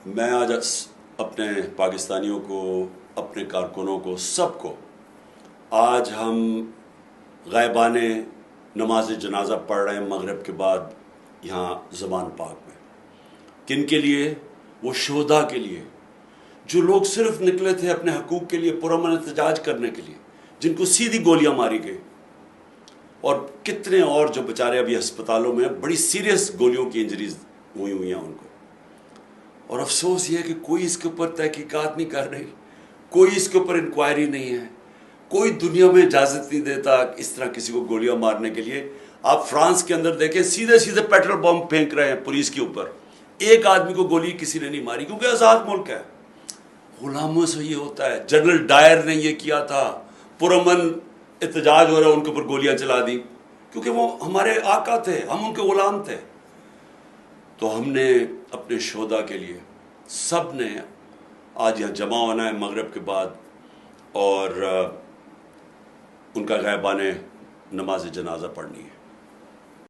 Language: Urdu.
میں آج اپنے پاکستانیوں کو، اپنے کارکنوں کو، سب کو، آج ہم غائبانِ نماز جنازہ پڑھ رہے ہیں مغرب کے بعد یہاں زمان پاک میں۔ کن کے لیے؟ وہ شہداء کے لیے، جو لوگ صرف نکلے تھے اپنے حقوق کے لیے پرامن احتجاج کرنے کے لیے، جن کو سیدھی گولیاں ماری گئی، اور کتنے اور جو بیچارے ابھی ہسپتالوں میں بڑی سیریس گولیوں کی انجریز ہوئی ہیں ان کو۔ اور افسوس یہ ہے کہ کوئی اس کے اوپر تحقیقات نہیں کر رہی، کوئی اس کے اوپر انکوائری نہیں ہے، کوئی دنیا میں اجازت نہیں دیتا اس طرح کسی کو گولیاں مارنے کے لیے۔ آپ فرانس کے اندر دیکھیں، سیدھے سیدھے پیٹرول بم پھینک رہے ہیں پولیس کے اوپر، ایک آدمی کو گولی کسی نے نہیں ماری، کیونکہ آزاد ملک ہے۔ غلاموں سے یہ ہوتا ہے۔ جنرل ڈائر نے یہ کیا تھا، پرامن احتجاج ہو رہا ہے، ان کے اوپر گولیاں چلا دی، کیونکہ وہ ہمارے آقا تھے، ہم ان کے غلام تھے۔ تو ہم نے اپنے شہداء کے لیے سب نے آج یہاں جمع ہونا ہے مغرب کے بعد، اور ان کا غائبانِ نماز جنازہ پڑھنی ہے۔